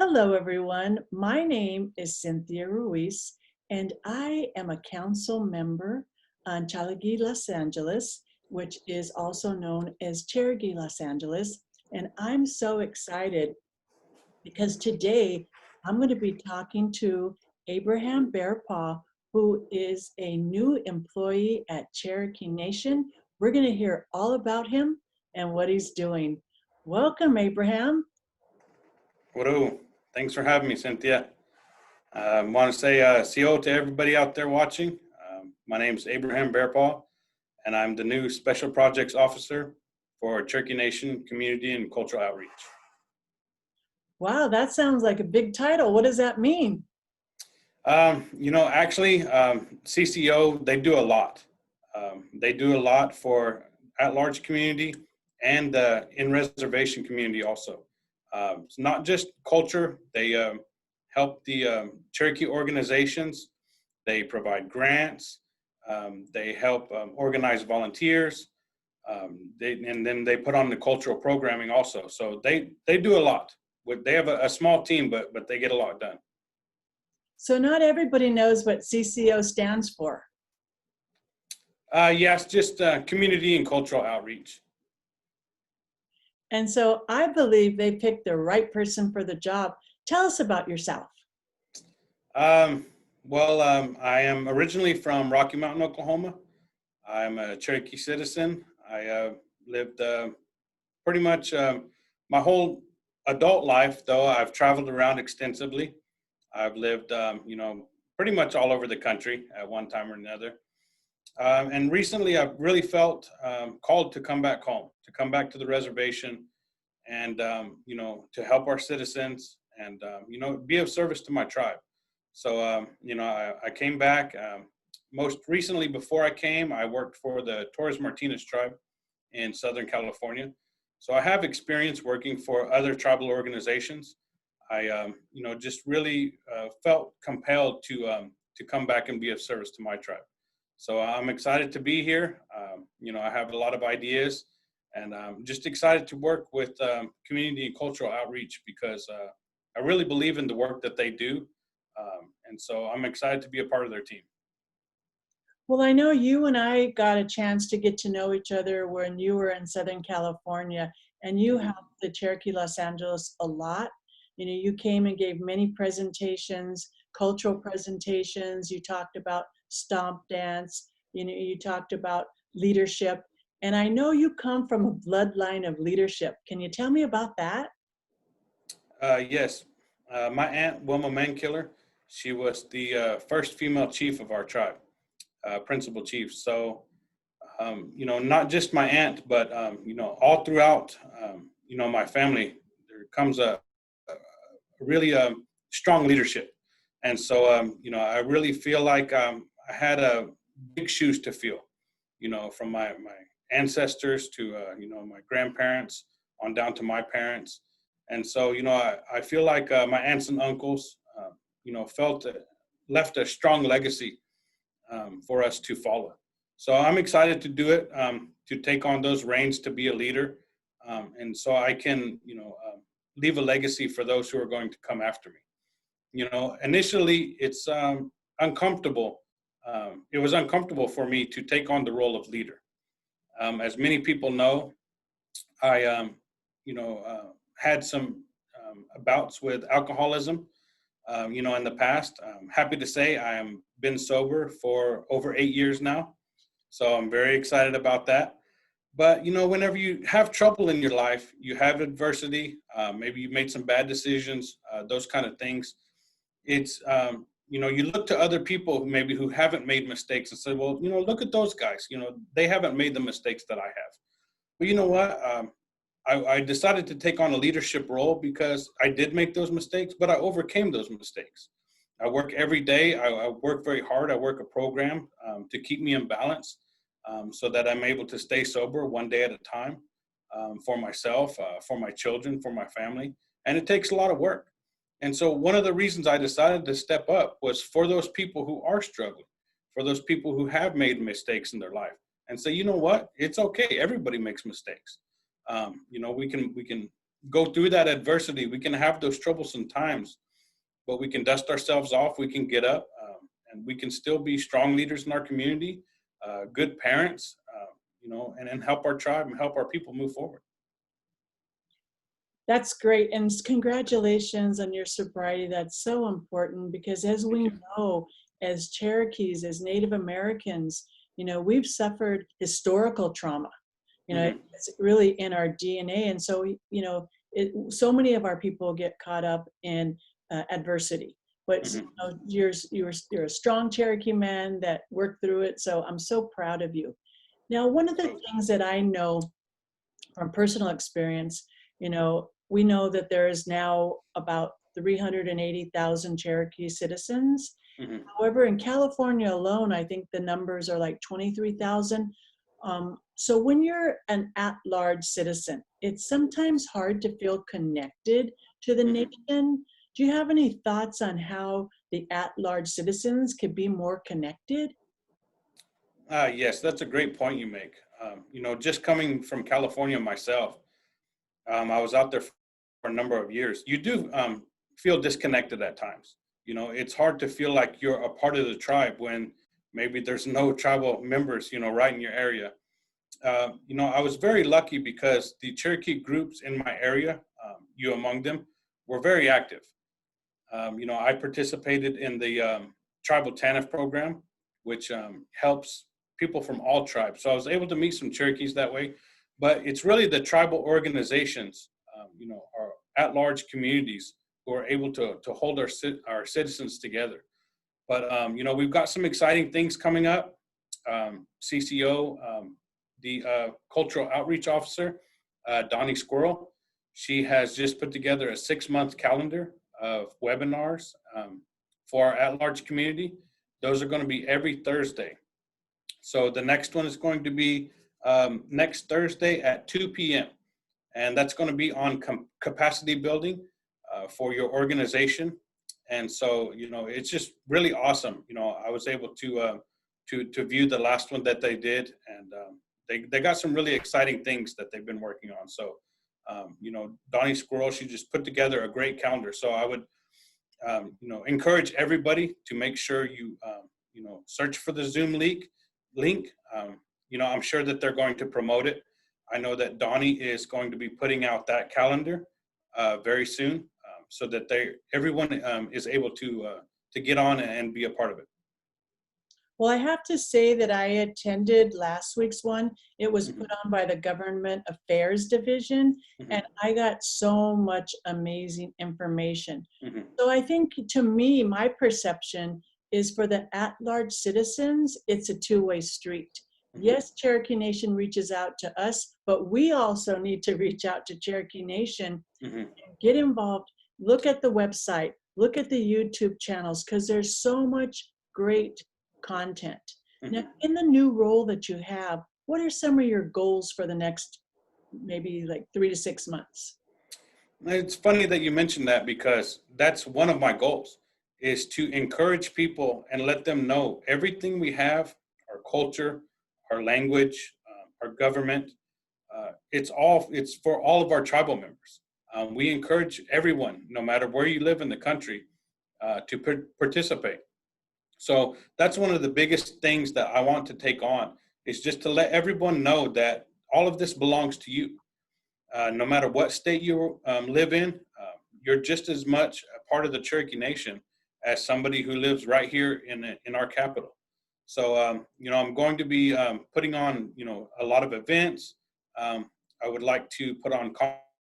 Hello, everyone. My name is Cynthia Ruiz, and I am a council member on Cherokee, Los Angeles, which is also known as Cherokee, Los Angeles. And I'm so excited because today I'm going to be talking to Abraham Bearpaw, who is a new employee at Cherokee Nation. We're going to hear all about him and what he's doing. Welcome, Abraham. Hello. Thanks for having me, Cynthia. I want to say CO to everybody out there watching. My name is Abraham Bearpaw, and I'm the new Special Projects Officer for Cherokee Nation Community and Cultural Outreach. Wow, that sounds like a big title. What does that mean? CCO, they do a lot. They do a lot for at-large community and the in-reservation community also. It's not just culture. They help the Cherokee organizations. They provide grants. They help organize volunteers. And then they put on the cultural programming also. So they do a lot. They have a small team, but they get a lot done. So not everybody knows what CCO stands for. Yes, just community and cultural outreach. And so I believe they picked the right person for the job. Tell us about yourself. I am originally from Rocky Mountain, Oklahoma. I'm a Cherokee citizen. I lived pretty much my whole adult life, though. I've traveled around extensively. I've lived, pretty much all over the country at one time or another. And recently, I've really felt called to come back home, to come back to the reservation and, to help our citizens and, be of service to my tribe. So, I came back. Most recently, before I came, I worked for the Torres Martinez tribe in Southern California. So I have experience working for other tribal organizations. I, just really felt compelled to come back and be of service to my tribe. So I'm excited to be here. I have a lot of ideas, and I'm just excited to work with community and cultural outreach because I really believe in the work that they do. And so I'm excited to be a part of their team. Well, I know you and I got a chance to get to know each other when you were in Southern California, and you helped the Cherokee Los Angeles a lot. You came and gave many presentations, cultural presentations. You talked about stomp dance. You talked about leadership. And I know you come from a bloodline of leadership. Can you tell me about that? Yes. My aunt, Wilma Mankiller, she was the first female chief of our tribe, principal chief. So, not just my aunt, but, all throughout, my family, there comes a really strong leadership. And so, I really feel like I had big shoes to fill, from my ancestors to, my grandparents on down to my parents. And so, I feel like my aunts and uncles, left a strong legacy for us to follow. So I'm excited to do it, to take on those reins, to be a leader. And so I can, leave a legacy for those who are going to come after me. Initially it's uncomfortable. It was uncomfortable for me to take on the role of leader. As many people know, I, had some bouts with alcoholism, in the past. I'm happy to say I am been sober for over 8 years now. So I'm very excited about that. But, whenever you have trouble in your life, you have adversity, maybe you made some bad decisions, those kind of things. It's, you look to other people who haven't made mistakes and say, well, look at those guys, they haven't made the mistakes that I have. But you know what? I decided to take on a leadership role because I did make those mistakes, but I overcame those mistakes. I work every day. I work very hard. I work a program to keep me in balance so that I'm able to stay sober one day at a time for myself, for my children, for my family. And it takes a lot of work. And so one of the reasons I decided to step up was for those people who are struggling, for those people who have made mistakes in their life, and say, you know what? It's okay. Everybody makes mistakes. We can go through that adversity. We can have those troublesome times, but we can dust ourselves off. We can get up, and we can still be strong leaders in our community, good parents, and help our tribe and help our people move forward. That's great. And congratulations on your sobriety. That's so important because as Thank we you. know, as Cherokees, as Native Americans, we've suffered historical trauma. Hmm. It's really in our DNA. And so, so many of our people get caught up in adversity. But Hmm. you're a strong Cherokee man that worked through it. So I'm so proud of you. Now, one of the things that I know from personal experience, we know that there is now about 380,000 Cherokee citizens. Hmm. However, in California alone, I think the numbers are like 23,000. So when you're an at-large citizen, it's sometimes hard to feel connected to the Hmm. nation. Do you have any thoughts on how the at-large citizens could be more connected? Yes, that's a great point you make. Just coming from California myself, I was out there for a number of years. You do feel disconnected at times. It's hard to feel like you're a part of the tribe when maybe there's no tribal members, right in your area. I was very lucky because the Cherokee groups in my area, you among them, were very active. I participated in the tribal TANF program, which helps people from all tribes. So I was able to meet some Cherokees that way. But it's really the tribal organizations, our at-large communities who are able to hold our citizens together. But we've got some exciting things coming up. CCO, the cultural outreach officer, Donnie Squirrel, she has just put together a 6-month calendar of webinars for our at-large community. Those are going to be every Thursday. So the next one is going to be next Thursday at 2 p.m. And that's going to be on capacity building for your organization. And so, it's just really awesome. I was able to view the last one that they did, and they got some really exciting things that they've been working on. So, Donnie Squirrel, she just put together a great calendar. So I would, encourage everybody to make sure you, search for the Zoom link. I'm sure that they're going to promote it. I know that Donnie is going to be putting out that calendar very soon, so that everyone is able to get on and be a part of it. Well, I have to say that I attended last week's one. It was Hmm. put on by the Government Affairs Division, and Hmm. I got so much amazing information. Hmm. So I think to me, my perception is for the at-large citizens, it's a two-way street. Hmm. Yes, Cherokee Nation reaches out to us, but we also need to reach out to Cherokee Nation, Hmm. get involved, look at the website, look at the YouTube channels, because there's so much great content. Now, Hmm. in the new role that you have, what are some of your goals for the next maybe like 3 to 6 months? It's funny that you mentioned that because that's one of my goals is to encourage people and let them know everything we have, our culture, our language, our government. It's for all of our tribal members. We encourage everyone, no matter where you live in the country, to participate. So that's one of the biggest things that I want to take on is just to let everyone know that all of this belongs to you. No matter what state you live in, you're just as much a part of the Cherokee Nation as somebody who lives right here in our capital. So, I'm going to be putting on, a lot of events. Um, I would like to put on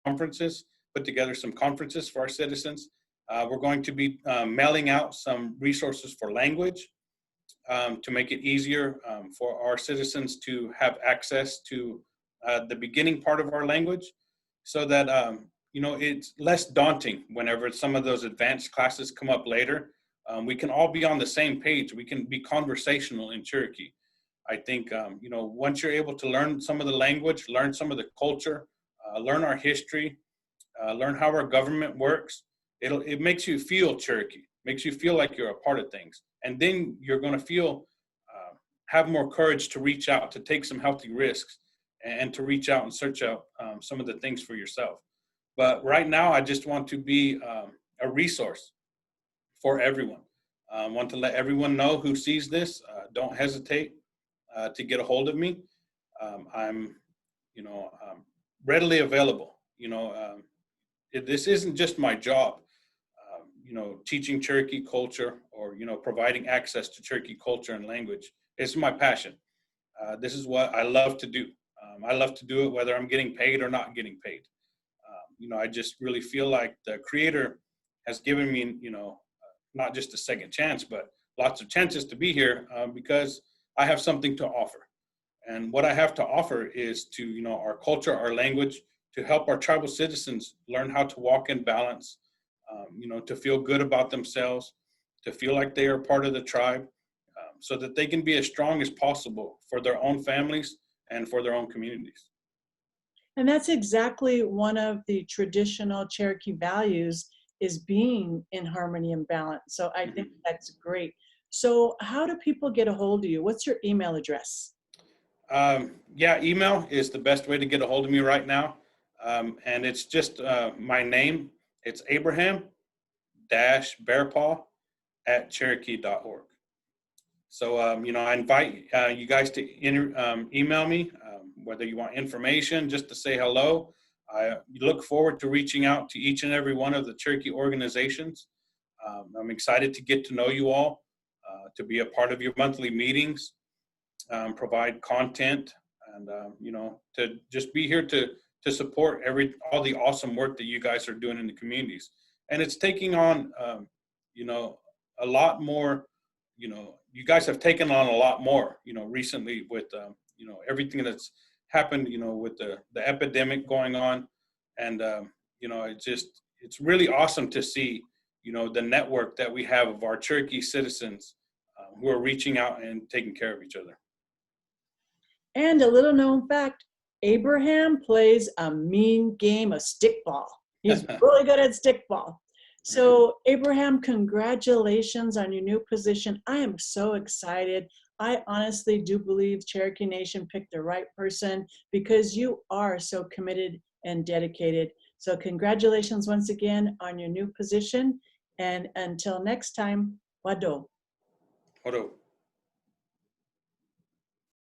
conferences, put together some conferences for our citizens. We're going to be mailing out some resources for language to make it easier for our citizens to have access to the beginning part of our language so that, it's less daunting whenever some of those advanced classes come up later. We can all be on the same page. We can be conversational in Cherokee. I think, once you're able to learn some of the language, learn some of the culture, learn our history, learn how our government works, it makes you feel Cherokee, makes you feel like you're a part of things. And then you're going to feel, have more courage to reach out, to take some healthy risks, and to reach out and search out some of the things for yourself. But right now, I just want to be a resource for everyone. I want to let everyone know who sees this. Don't hesitate to get a hold of me. I'm, readily available. This isn't just my job. Teaching Cherokee culture or providing access to Cherokee culture and language. It's my passion. This is what I love to do. I love to do it whether I'm getting paid or not getting paid. I just really feel like the Creator has given me, not just a second chance, but lots of chances to be here because I have something to offer. And what I have to offer is to, our culture, our language, to help our tribal citizens learn how to walk in balance, to feel good about themselves, to feel like they are part of the tribe, so that they can be as strong as possible for their own families and for their own communities. And that's exactly one of the traditional Cherokee values, is being in harmony and balance. So I think that's great. So how do people get a hold of you? What's your email address? Email is the best way to get a hold of me right now. And it's just my name. It's Abraham-Bearpaw at Cherokee.org. So, I invite you guys to email me, whether you want information, just to say hello. I look forward to reaching out to each and every one of the Cherokee organizations. I'm excited to get to know you all, to be a part of your monthly meetings, provide content, and, to just be here to support all the awesome work that you guys are doing in the communities. And it's taking on, a lot more. You guys have taken on a lot more, recently with, everything that's happened, with the epidemic going on. And, it's really awesome to see, the network that we have of our Cherokee citizens who are reaching out and taking care of each other. And a little known fact, Abraham plays a mean game of stickball. He's really good at stickball. So Abraham, congratulations on your new position. I am so excited. I honestly do believe Cherokee Nation picked the right person because you are so committed and dedicated. So congratulations once again on your new position. And until next time, wado. Wado.